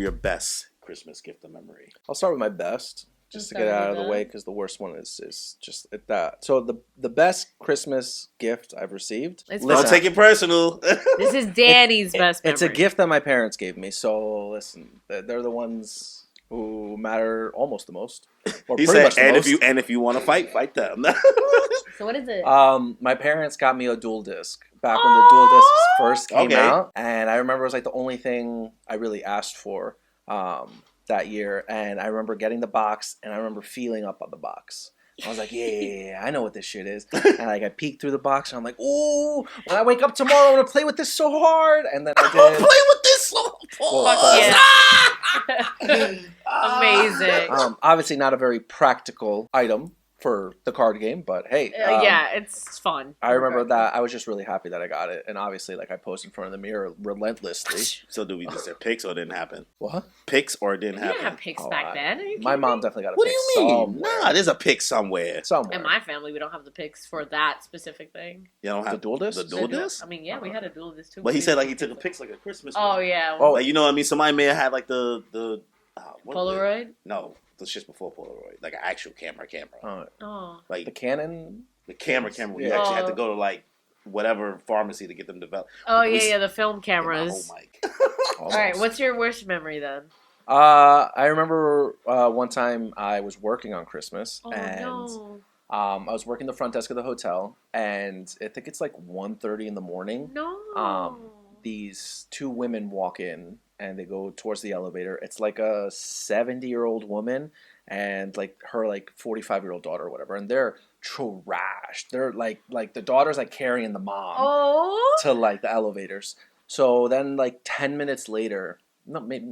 your best Christmas gift of memory? I'll start with my best, just to get it out of the way, because the worst one is just at that. So the best Christmas gift I've received. Don't take it personal. This is Danny's best memory. It's a gift that my parents gave me. So listen, they're the ones who matter almost the most. Or He pretty said, much the most. if you want to fight them. So what is it? My parents got me a dual disc back when the dual discs first came Okay. out, and I remember it was like the only thing I really asked for that year. And I remember getting the box, and I remember feeling up on the box. I was like, yeah, I know what this shit is. And like I peeked through the box, and I'm like, ooh, when I wake up tomorrow, I'm gonna play with this so hard. And then I did. Play with this so Amazing. Obviously, not a very practical item for the card game, but hey, Yeah, it's fun. I remember that I was just really happy that I got it, and obviously, like I posed in front of the mirror relentlessly. So do we just say pics or it didn't happen? What? Pics or it didn't You happen? didn't have pics back then. Are you My kidding mom me? definitely got a What do pic you mean? somewhere. Nah, there's a pic somewhere. Somewhere. In my family, we don't have the pics for that specific thing. You don't have The dual disc? The dual disc? I mean, yeah, we had a dual disc too. But he said like he took a pics like a Christmas. Oh one. yeah. Oh, Like, you know what I mean? Somebody may have had like the what was it? Polaroid. No, the shit before Polaroid, like an actual camera. Oh. Like the Canon. the camera. You Yeah. actually had to go to like whatever pharmacy to get them developed. Oh We- yeah, the film Get my cameras. whole mic. All right, what's your worst memory then? I remember one time I was working on Christmas, Oh and no. I was working the front desk of the hotel, and I think it's like 1:30 in the morning. No. These two women walk in, and they go towards the elevator. It's like a 70-year-old woman and like her like 45-year-old daughter or whatever, and they're trashed. They're like the daughter's like carrying the mom Oh. to like the elevators. So then like 10 minutes later,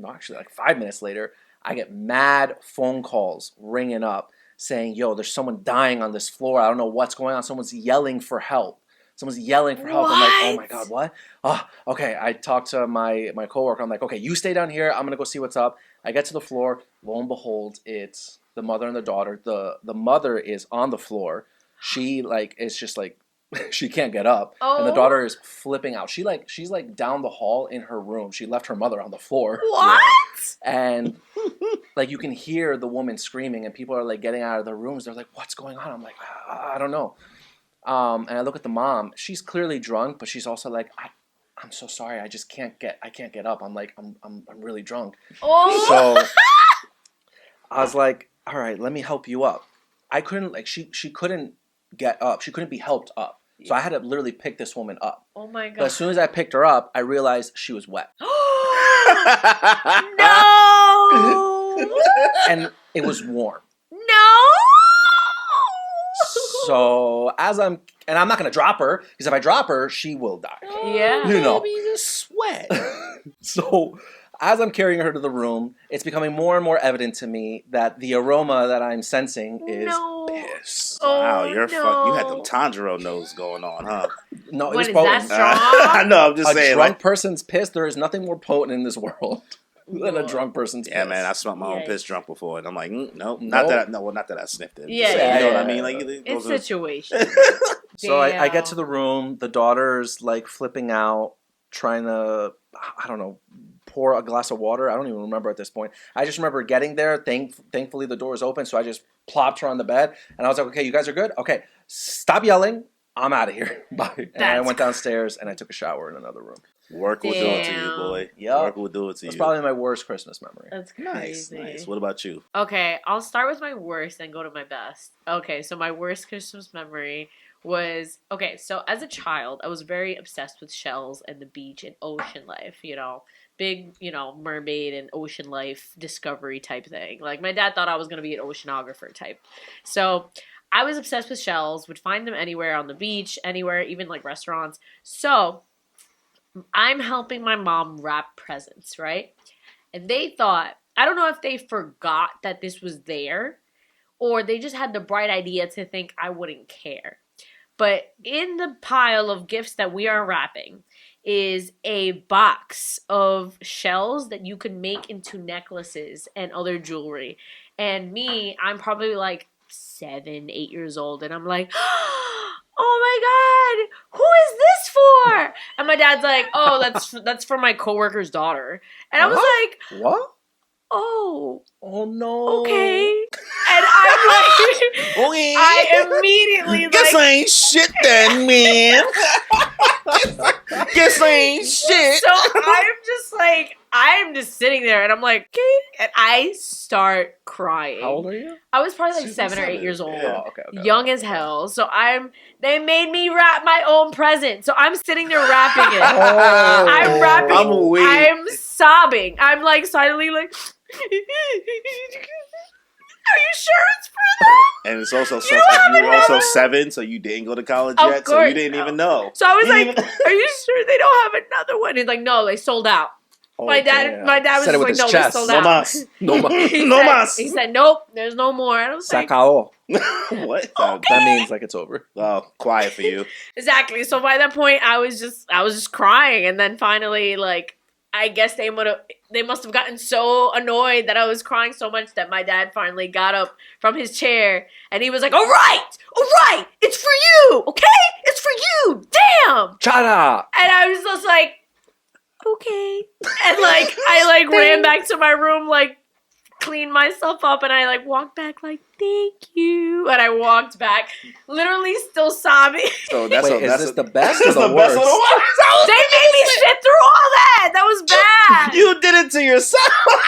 actually like 5 minutes later, I get mad phone calls ringing up saying, yo, there's someone dying on this floor. I don't know what's going on. Someone's yelling for help. I'm like, oh my God, what? Oh, okay. I talked to my coworker. I'm like, okay, you stay down here. I'm going to go see what's up. I get to the floor. Lo and behold, it's the mother and the daughter. The mother is on the floor. She like is just like, she can't get up. And the daughter is flipping out. She's like down the hall in her room. She left her mother on the floor. What? And like you can hear the woman screaming, and people are like getting out of their rooms. They're like, what's going on? I'm like, I don't know. And I look at the mom. She's clearly drunk, but she's also like, I'm so sorry. I can't get up. I'm like, I'm really drunk. Oh. So I was like, all right, let me help you up. I couldn't like she couldn't get up. She couldn't be helped up. So I had to literally pick this woman up. Oh my God. But as soon as I picked her up, I realized she was wet. No. And it was warm. No. So I'm not gonna drop her, because if I drop her, she will die. Yeah. You know. Baby, you just sweat. So as I'm carrying her to the room, it's becoming more and more evident to me that the aroma that I'm sensing is No. piss. Wow, Oh, you're no. You had them Tanjiro nose going on, huh? No, it What was is potent. that I know. I'm just A saying. drunk Like, person's piss. There is nothing more potent in this world than a drunk person's yeah, piss. man. I smelled my own Yeah. piss drunk before, and I'm like, not No. that I sniffed it. Yeah, Just yeah, you know what I yeah. mean. Like, It's those are- situation. So I get Damn. to the room. The daughter's like flipping out, trying to, I don't know, pour a glass of water. I don't even remember at this point. I just remember getting there. Thankfully, the door is open. So I just plopped her on the bed. And I was like, okay, you guys are good? Okay, stop yelling. I'm out of here. Bye. And I That's went downstairs and I took a shower in another room. Work will do it to you, Damn. boy. Yup. Work will do it to That's you. probably my worst Christmas memory. That's Nice, crazy. nice. What about you? Okay, I'll start with my worst and go to my best. Okay, so my worst Christmas memory was okay, so as a child, I was very obsessed with shells and the beach and ocean life, big, mermaid and ocean life discovery type thing. Like my dad thought I was going to be an oceanographer type. So I was obsessed with shells, would find them anywhere on the beach, anywhere, even like restaurants. So I'm helping my mom wrap presents, right? And they thought, I don't know if they forgot that this was there or they just had the bright idea to think I wouldn't care. But in the pile of gifts that we are wrapping is a box of shells that you could make into necklaces and other jewelry. And me, I'm probably like 7, 8 years old, and I'm like, oh my God, who is this for? And my dad's like, oh, that's for my coworker's daughter. And I was like, What? oh, no. okay. And I'm like, Okay. I immediately Guess like. I ain't shit then, man. Guess I ain't shit. So I'm just sitting there and I'm like, okay. And I start crying. How old are you? I was probably like She's 7 or 8 7. years old. Yeah. Oh, okay. Young as hell. So they made me wrap my own present. So I'm sitting there wrapping it. Oh. I'm wrapping. I'm waiting. I'm sobbing. I'm like silently like, are you sure it's for them? And it's also You have you were also another- 7, so you didn't go to college Of yet, so course, you didn't no. even know. So I was You like, even- are you sure they don't have another one? He's like, no, they sold out. My dad was Said it just with like, his no, they chest. sold No out. mas. No mas. He No said- mas. He said, nope, there's no more. And I was Se like, acabó. What? That means like it's over. Oh, quiet for you. exactly. So by that point, I was just crying, and then finally, like, I guess they must have gotten so annoyed that I was crying so much that my dad finally got up from his chair and he was like, all right, it's for you, okay? It's for you, damn. Shut up. And I was just like, okay. And like, I like ran back to my room, like cleaned myself up, and I like walked back like, thank you. And I walked back, literally still sobbing. So that's Wait, is this the best or That's the the best of the worst? worst. They made me sit through all that. That was bad. You did it to yourself.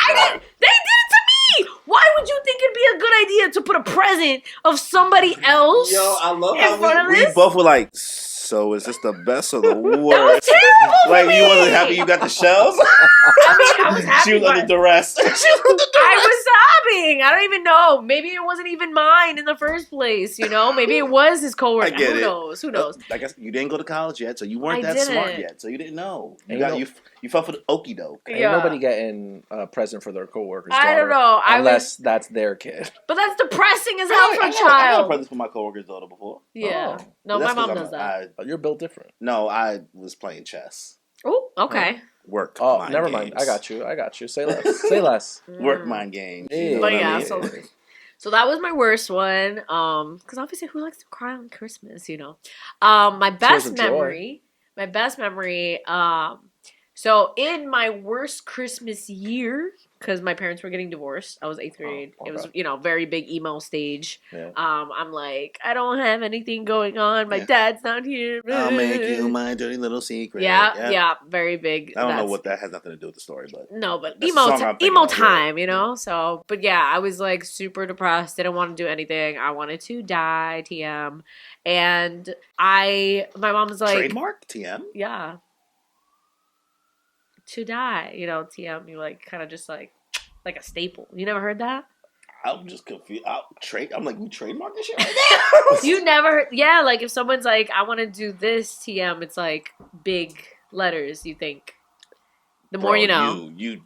They did it to me. Why would you think it'd be a good idea to put a present of somebody else? Yo, I love In front how of we this? both were like, so is this the best or the That was worst? terrible for Like, me. you wasn't happy you got the shells? I mean, I was happy. She was but under duress. She was under duress. I was sobbing. I don't even know. Maybe it wasn't even mine in the first place. You know, maybe it was his coworker. I get Who it. knows? Who knows? I guess you didn't go to college yet, so you weren't I that smart didn't. yet, so you didn't know. And You fell for the okie doke. Ain't Yeah. nobody getting a present for their coworker's I don't daughter, know. unless that's their kid. But that's depressing as hell for a I got child. presents for my coworker's daughter before. Yeah. Oh. No, That's my 'cause mom does that. You're built different. No, I was playing chess. Oh, okay. Work. Oh, mind never games. mind. I got you. Say less. Say less. Work Mm. mind games. Yeah. You know But what yeah, I mean? so that was my worst one. Because obviously, who likes to cry on Christmas? You know. My Tears best of joy. memory. So in my worst Christmas year, because my parents were getting divorced, I was 8th grade. Oh, It was, okay. very big emo stage. Yeah. I'm like, I don't have anything going on. My Yeah. dad's not here. I'll make you my dirty little secret. Yeah, very big. I don't know That's- what that has nothing to do with the story, but No, but That's the song I'm thinking emo of, yeah. time, you know. So, but yeah, I was like super depressed. Didn't want to do anything. I wanted to die. TM, and my mom was like, trademark TM. yeah, to die. You know, TM. You like kind of just like a staple. You never heard that? I'm just confused. I'm like, we trademark this shit right now. You never? Yeah, like if someone's like, I want to do this TM, it's like big letters. You think the more Bro, you know. You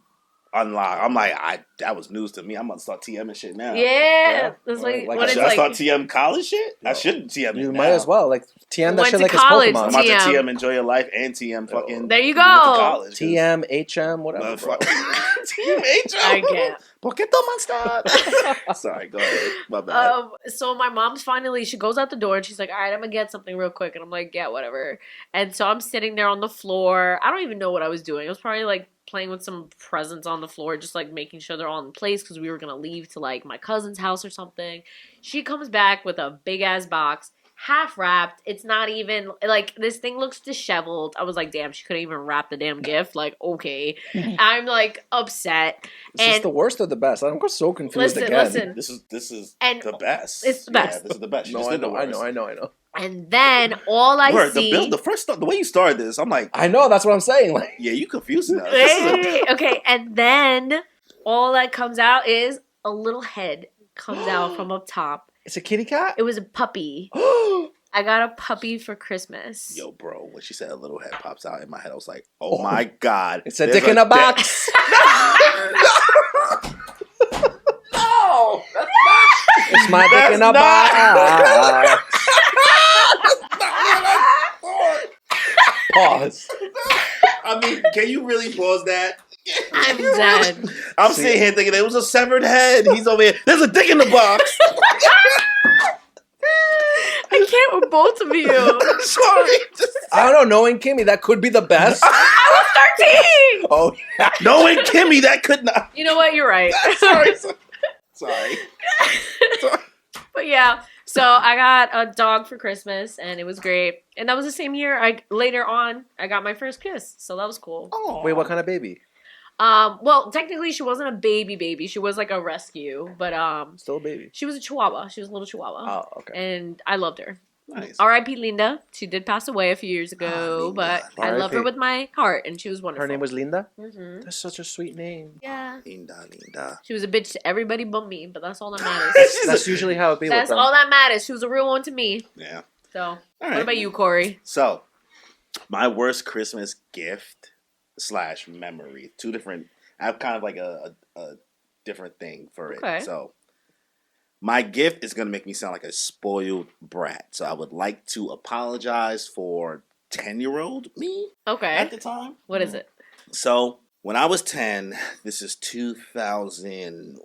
unlock. I'm like, that was news to me. I'm gonna start TM and shit now. Yeah, that's Well, like like when Should it's I like. start TM college shit? I No. shouldn't TM it You now. might as well like TM that Went shit to like college, it's I'm Pokemon. about to TM. TM Enjoy Your Life and TM fucking. There you we went to go. college, 'cause- TM, HM, whatever. Bro. TM HM. I can't. Poquito Monster. Sorry, go ahead. My bad. So my mom's finally, she goes out the door and she's like, all right, I'm gonna get something real quick. And I'm like, yeah, whatever. And so I'm sitting there on the floor. I don't even know what I was doing. I was probably like playing with some presents on the floor, just like making sure they're all in place because we were gonna leave to like my cousin's house or something. She comes back with a big ass box, half wrapped. It's not even like this thing looks disheveled. I was like, damn, she couldn't even wrap the damn gift. Like, okay. I'm like upset. Is this And- the worst or the best? I'm so confused again. Listen. This is And the best. it's the best. Yeah, this is the best. You No, just I did the know, I worst. know. And then all I Word, see. the way you started this, I'm like, I know, that's what I'm saying. Like, yeah, you confusing us. This is a- Okay, and then all that comes out is a little head comes out from up top. it's a kitty cat? It was a puppy. I got a puppy for Christmas. Yo, bro, when she said a little head pops out in my head, I was like, oh my God. It's a There's dick in a dick- box. No! It's my dick in a That's box. Pause. I mean, can you really pause that? I'm dead. I'm See- sitting here thinking it was a severed head. He's over here. There's a dick in the box. I can't with both of you. Sorry. I don't know, knowing Kimmy, that could be the best. I will start 14! Oh, Knowing Kimmy, that could not. You know what? You're right. Sorry. But yeah, so I got a dog for Christmas, and it was great. And that was the same year. Later on, I got my first kiss, so that was cool. Oh. wait, what kind of baby? Well, technically, she wasn't a baby. She was like a rescue, but Still a baby. she was a Chihuahua. She was a little Chihuahua, Oh, okay. and I loved her. Nice. R.I.P. Linda. She did pass away a few years ago, Linda. but I love her R.I.P.. with my heart, and she was wonderful. Her name was Linda? Mm-hmm. That's such a sweet name. Yeah. Linda. She was a bitch to everybody but me, but that's all that matters. That's usually how it be That's with them. all that matters. She was a real one to me. Yeah. So, All what right. about you, Corey? So, my worst Christmas gift / memory. Two different. I have kind of like a different thing for it. Okay. So, my gift is gonna make me sound like a spoiled brat. So I would like to apologize for 10-year-old me Okay. at the time. What is it? So when I was 10, this is 2000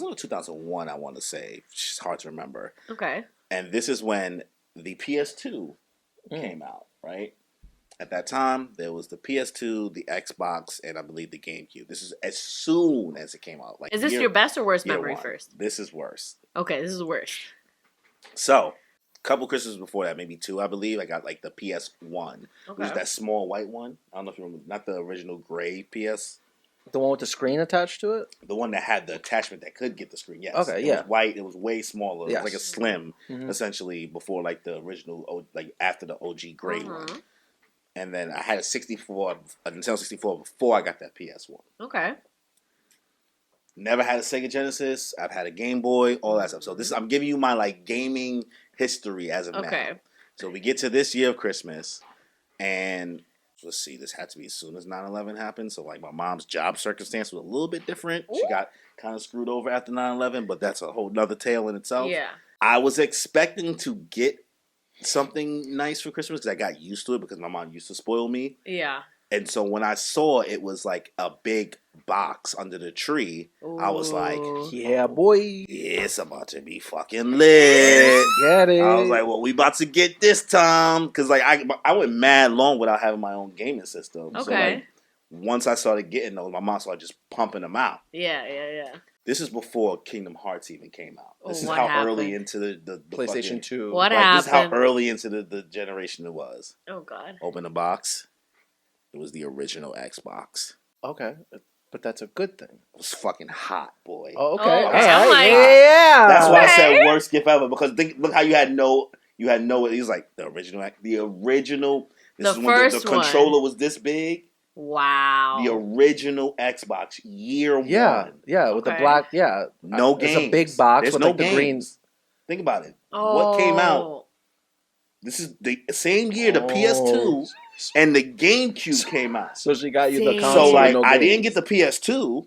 or 2001, I want to say. It's hard to remember. Okay. And this is when the PS2 came out, right? At that time, there was the PS2, the Xbox, and I believe the GameCube. This is as soon as it came out. Like Is this your best or worst year memory one. first? This is worse. Okay, this is worse. So, a couple Christmases before that, maybe 2, I believe, I got like the PS1. It Okay. was that small white one. I don't know if you remember. Not the original gray PS. The one with the screen attached to it? The one that had the attachment that could get the screen. Yes. Okay, it yeah. was white. It was way smaller. It Yes. was like a slim, Mhm. essentially, before like the original, like after the OG gray one. And then I had a Nintendo 64 before I got that PS1. Okay. Never had a Sega Genesis. I've had a Game Boy, all that stuff. So I'm giving you my like gaming history as of Okay. now. So we get to this year of Christmas, and let's see, this had to be as soon as 9/11 happened. So like my mom's job circumstance was a little bit different. She Ooh. got kind of screwed over after 9/11, but that's a whole nother tale in itself. Yeah. I was expecting to get something nice for Christmas because I got used to it because my mom used to spoil me. Yeah. And so when I saw it was like a big box under the tree, I was like, Ooh. Yeah, boy. yeah, it's about to be fucking lit. Get it. I was like, well, we about to get this time. Because like I went mad long without having my own gaming system. So Okay. like once I started getting those, my mom started just pumping them out. Yeah. This is before Kingdom Hearts even came out. This is What how happened? early into the PlayStation fucking, 2. What like, this is how happened? early into the generation it was. Oh, God. Open the box. It was the original Xbox. Okay. But that's a good thing. It was fucking hot, boy. Oh, okay. Oh, All okay. right. I'm like- Yeah. That's why I Okay. said worst gift ever, because look how you had no. It was like the original. This The is when the first one. controller was this big. Wow. The original Xbox year Yeah. one. Yeah. With the Okay. black. Yeah. No It's games. a big box There's with no like the games. green. Think about it. Oh. What came out? This is the same year the Oh. PS2 and the GameCube came out. So she got you the See. console. So like with no I games. didn't get the PS2,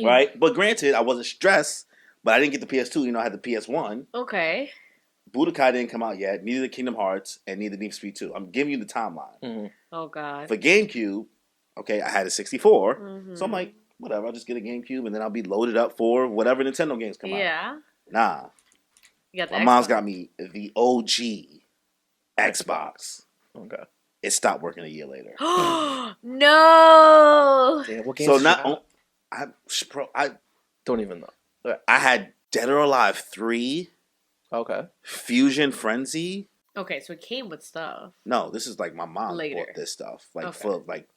right? But granted, I wasn't stressed. But I didn't get the PS2. You know, I had the PS1. Okay. Budokai didn't come out yet. Neither did Kingdom Hearts and neither Need for Speed 2. I'm giving you the timeline. Mhm. Oh, God. For GameCube, okay, I had a 64. Mhm. So I'm like, whatever, I'll just get a GameCube and then I'll be loaded up for whatever Nintendo games come out. Yeah. Nah. You got the My mom's Xbox. got me the OG Xbox. Okay. It stopped working a year later. No. Damn, what games So did not you have? I Don't even know. I had Dead or Alive 3, Okay. Fusion Frenzy. Okay, so it came with stuff. No, this is like my mom Later. bought this stuff. Like Okay. for like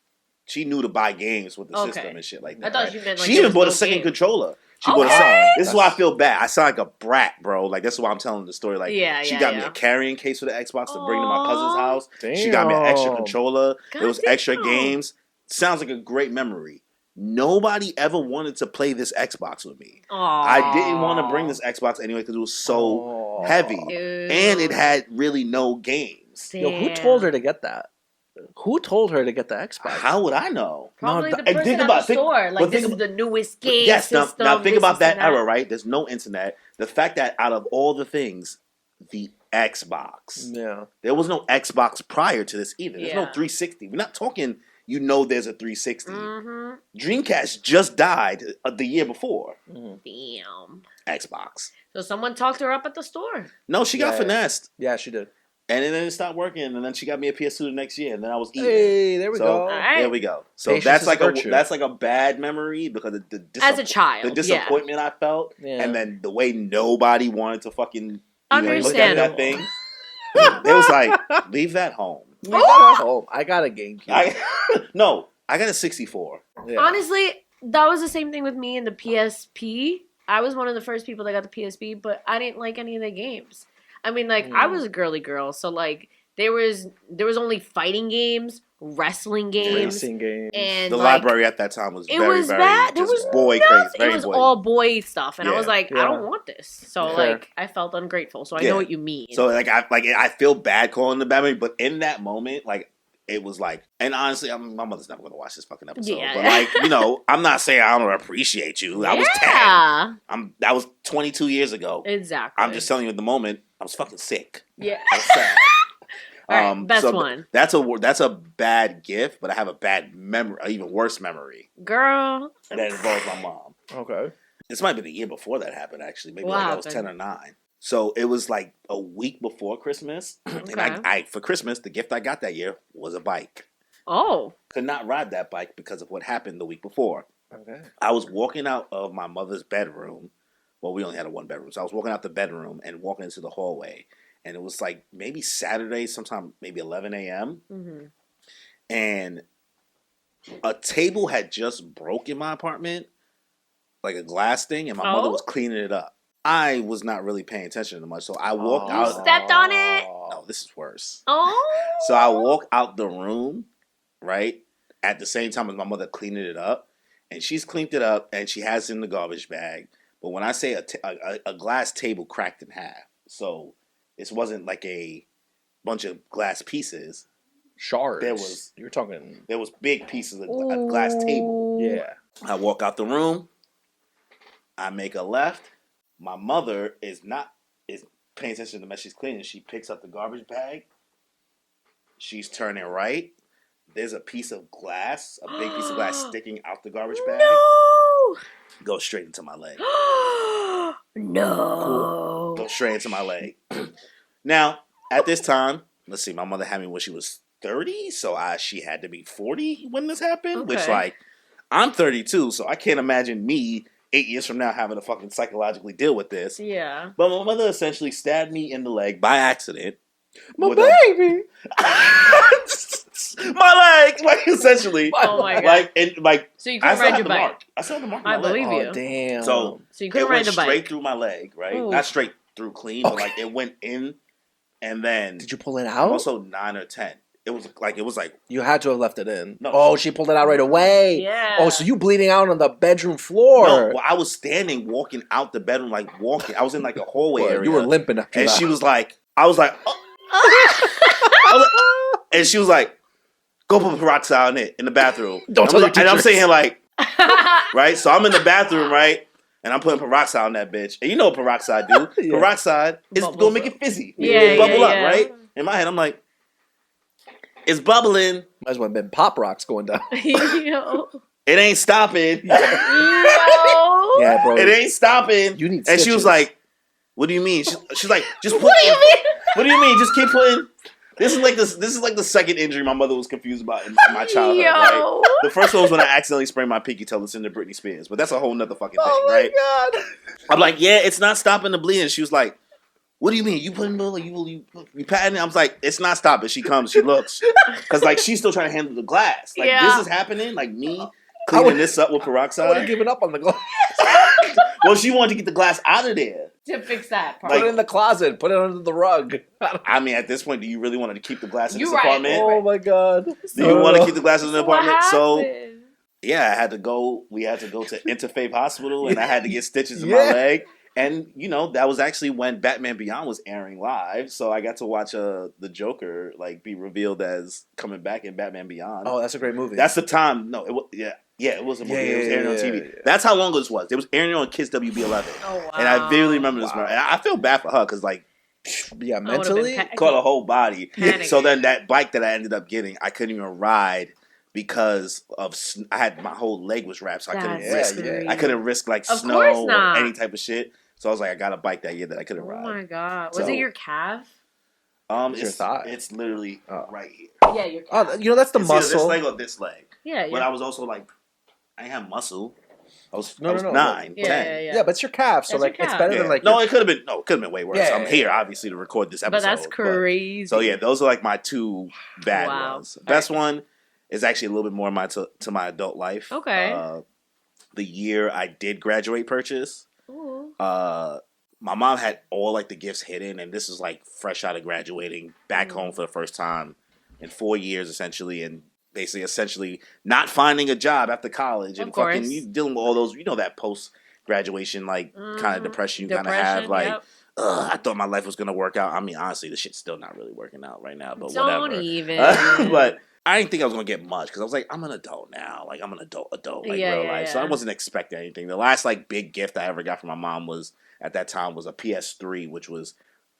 she knew to buy games with the Okay. system and shit like I that. thought right? you meant like She there even was bought no a second game. controller. She bought a Okay. second. This is why I That's- feel bad. I sound like a brat, bro. Like that's why I'm telling the story. Like Yeah, she yeah, got me yeah. a carrying case for the Xbox to bring to my cousin's Aw. house. She got me an extra Damn. controller. There was God extra damn. games. Sounds like a great memory. Nobody ever wanted to play this Xbox with me. I didn't want to bring this Xbox anyway because it was so Oh. heavy. Ew. And it had really no games. Yo, who told her to get that? Who told her to get the Xbox? How would I know? Probably No, the and person think at about- the store. but Like, this think is the newest game Yes, system. now think this, about this, that and era, right? There's no internet. The fact that out of all the things, the Xbox, Yeah. there was no Xbox prior to this either. There's no Yeah. 360. We're not talking, there's a 360. Mm-hmm. Dreamcast just died the year before. Mhm. Damn. Xbox. So someone talked her up at the store. No, she got Yeah. finessed. Yeah, she did. And then it stopped working, and then she got me a PS2 the next year, and then I was eating. Hey, there we go. Alright. There we go. So Patience that's is like virtue. that's like a bad mememory because of As a child, the disappointment I felt, Yeah. and then the way nobody wanted to fucking look at that Understandable. thing. It was like, leave that home. We got a home. I got a GameCube. I got a 64. Yeah. Honestly, that was the same thing with me and the PSP. I was one of the first people that got the PSP, but I didn't like any of the games. I mean, like, I was a girly girl, so, like, there was only fighting games, wrestling games, Racing games. and The like, library at that time was it very, was very bad. There just was boy nothing. crazy. Very It was boy. all boy stuff, and I Yeah. was like, I Yeah. don't want this. So, Fair. like, I felt ungrateful. So I Yeah. know what you mean. So I feel bad calling the Batman, but in that moment, like it was like, and honestly, my mother's never gonna watch this fucking episode. Yeah. But like, I'm not saying I don't appreciate you. I was 10. yeah, That was 22 years ago. exactly. I'm just telling you at the moment, I was fucking sick. yeah. I was sad. All right, best so one, That's a bad gift, but I have a bad memory, an even worse memory girl. that involves my mom. Okay. This might be the year before that happened, actually. Maybe What like I was 10 happened? or 9. So it was like a week before Christmas. And Okay. I for Christmas, the gift I got that year was a bike. Oh, Could not ride that bike because of what happened the week before. Okay. I was walking out of my mother's bedroom. Well, we only had a one bedroom. So I was walking out the bedroom and walking into the hallway. And it was like maybe Saturday, sometime maybe 11 a.m. mm-hmm. And a table had just broke in my apartment, like a glass thing, and my mother Oh? was cleaning it up. I was not really paying attention to much, so I walked You out. stepped on it? No, this is worse. Oh, So I walked out the room, right, at the same time as my mother cleaning it up, and she's cleaned it up, and she has it in the garbage bag. But when I say a glass table cracked in half, so this wasn't like a bunch of glass pieces. Shards. There was- You're talking. There was big pieces of a glass table. Yeah. I walk out the room. I make a left. My mother is paying attention to the mess she's cleaning. She picks up the garbage bag. She's turning right. There's a piece of glass, a big piece of glass sticking out the garbage bag. No. Goes straight into my leg. No. Goes straight into my leg. Now, at this time, let's see, my mother had me when she was 30, so she had to be 40 when this happened, which, Okay. like, I'm 32, so I can't imagine me 8 years from now having to fucking psychologically deal with this. Yeah. But my mother essentially stabbed me in the leg by accident. My with a- baby. my leg, like, essentially. Oh my god. Like, and, like, So you I couldn't still ride have your the bike. mark. I still have the mark on I my leg. believe you. Oh damn. So, So you it couldn't went ride the straight bike. through my leg, right? Ooh. Not straight through clean, but Okay. like it went in, and then did you pull it I'm out? also 9 or 10. It was like You had to have left it in. No. Oh, she pulled it out right away. Yeah. Oh, so you bleeding out on the bedroom floor? no. Well, I was standing, walking out the bedroom, like walking. I was in like a hallway Well, area. you were limping after and that. she was like, I was like, and she was like, go put peroxide on it in the bathroom. Don't tell your And I'm teachers. sitting here like, right? So I'm in the bathroom, right? And I'm putting peroxide on that bitch. And you know what peroxide do? Yeah. Peroxide is Bubbles gonna make up. it fizzy. Yeah, Bubble yeah, up, yeah. right? In my head, I'm like, it's bubbling. Might as well have been pop rocks going down. Yo. It ain't stopping. Yo. Yeah, bro. It ain't stopping. You need And she was stitches. like, what do you mean? She's like, just put What do you mean? What do you mean? Just keep putting. This is like the second injury my mother was confused about in my childhood. Yo. Right? The first one was when I accidentally sprained my pinky toe listening to Britney Spears, but that's a whole nother fucking thing, Oh my right? god. I'm like, yeah, it's not stopping the bleeding. She was like, what do you mean? You putting you patting it? I was like, it's not stopping. She comes, she looks, because like she's still trying to handle the glass. Like Yeah. this is happening. Like me cleaning this up with I would have peroxide. given up on the glass. Well, she wanted to get the glass out of there. To fix that part. Put it in the closet. Put it under the rug. I mean, at this point, do you really want to keep the glass in this You're right. apartment? Oh my god. Do you want to keep the glass in the So what apartment? So happened? yeah, I had to go. We had to go to Interfaith Hospital, and I had to get stitches in Yeah. my leg. And that was actually when Batman Beyond was airing live, so I got to watch the Joker like be revealed as coming back in Batman Beyond. Oh, that's a great movie. That's the time. No, it was it was a movie. It was airing on TV. Yeah. That's how long ago this was. It was airing on Kids WB11, Oh wow. and I vividly remember this. Wow. And I feel bad for her because like yeah, I would've been mentally. caught a whole body. Panicking. So then that bike that I ended up getting, I couldn't even ride because of I had my whole leg was wrapped, so I couldn't That's risk. yeah. I couldn't risk like Of snow course or not. any type of shit. So I was like, I got a bike that year that I couldn't Oh ride. my god. Was So- it your calf? It's your thigh. It's literally Oh. right here. Yeah, your Oh, calf. you know that's the It's either this muscle. leg or this leg. Yeah, But I was also like, I didn't have muscle. I was No, 9, Yeah, 10. yeah, yeah. Yeah, but it's your calf, so That's like your it's calf. better Yeah. than like no, your- it could have been way worse. Yeah, I'm yeah, here yeah. obviously to record this episode. But that's crazy. So yeah, those are like my two bad Wow. ones. Best one is actually a little bit more to my adult life. Okay. The year I did graduate purchase. Ooh. My mom had all like the gifts hidden, and this is like fresh out of graduating back home for the first time in 4 years essentially, and basically essentially not finding a job after college and Of course. fucking you dealing with all those, you know, that post graduation like kind of depression you kind of Depression, have like yep. ugh, I thought my life was gonna work out. I mean, honestly, the shit's still not really working out right now, but Don't whatever. even. But I didn't think I was gonna get much because I was like, I'm an adult now. Like I'm an adult, like Yeah, real yeah, life. So I yeah. wasn't expecting anything. The last like big gift I ever got from my mom was at that time was a PS3, which was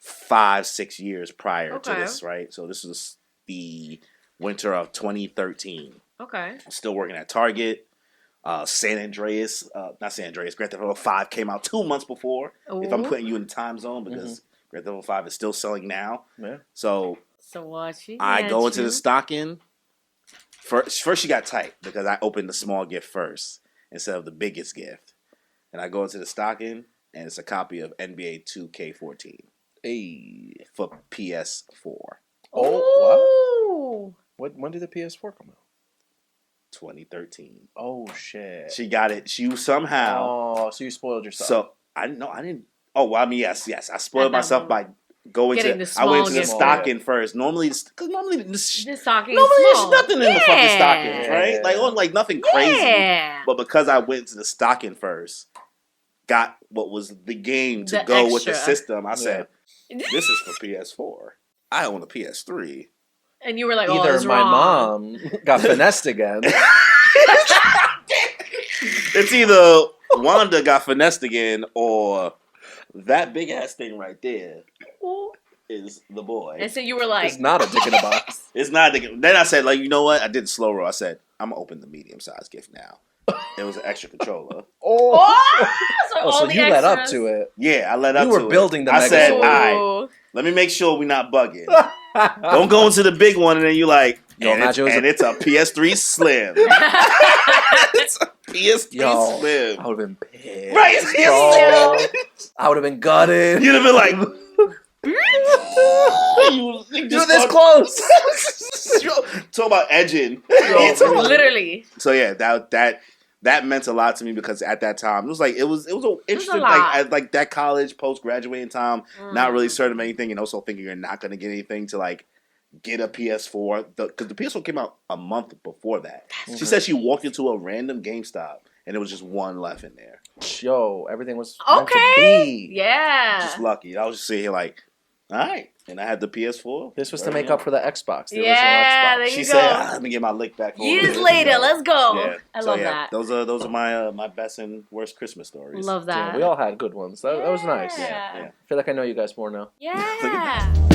5-6 years prior to Okay. this, right? So this was the winter of 2013. Okay. I'm still working at Target. Not San Andreas, Grand Theft Auto 5 came out 2 months before. If I'm Ooh. putting you in the time zone, because Grand Theft Auto 5 is still selling now. Yeah. So So what you I get go into you? the stocking. First, she got tight because I opened the small gift first instead of the biggest gift. And I go into the stocking, and it's a copy of NBA 2K14 Hey. for PS4 Oh, what? When did the PS4 come out? 2013. Oh shit. She got it. She somehow. Oh, so you spoiled yourself. So I didn't. Oh, well, I mean, yes. I spoiled At that myself by going Getting to. the I went small to the gift. stocking first. Normally, because normally The stocking normally is there's small. nothing in the fucking stockings, Yeah. right? Like on like nothing crazy. Yeah. But because I went to the stocking first, got what was the game to The go with the extra. system, I said, "This is for PS4. I own a PS3." And you were like, oh, either it's my wrong. mom got finessed again. It's either Wanda got finessed again, or that big ass thing right there is the boy. And so you were like, It's not a dick in a box. It's not the. Then I said, like, you know what? I did the slow roll. I said, I'm gonna open the medium sized gift now. It was an extra controller. Oh, oh, so oh all so the you extras. let up to it. Yeah, I let up You to were it. building the I said, Megazord. all right, Ooh. let me make sure we're not bugging. Don't go into the big one and then you're like, Yo, and, it's, imagine it was and a- it's a PS3 Slim. It's a PS3 Yo, Slim. I would have been pissed. Right, it's bro. PS3. I would have been gutted. You'd have been like, you You're just this fuck- close. Talk about edging. Yo, Literally. So yeah, that meant a lot to me because at that time it was an interesting lot. like that college post graduating time, not Mm. really certain of anything, and also thinking you're not going to get anything to like get a PS4 because the PS4 came out a month before that. She said she walked into a random GameStop and there was just one left in there. Yo, everything was meant to Okay. be. Yeah. Just lucky. I was just sitting here like, all right, and I had the PS4. This was to There make we up go. for the Xbox. The Yeah, original there Xbox. She you said, go. let me get my lick back. for Years it." later, let's go. Yeah. I So, love yeah, that. Those are my best and worst Christmas stories. Love that. Yeah, we all had good ones. That was nice. Yeah. Yeah. I feel like I know you guys more now. Yeah.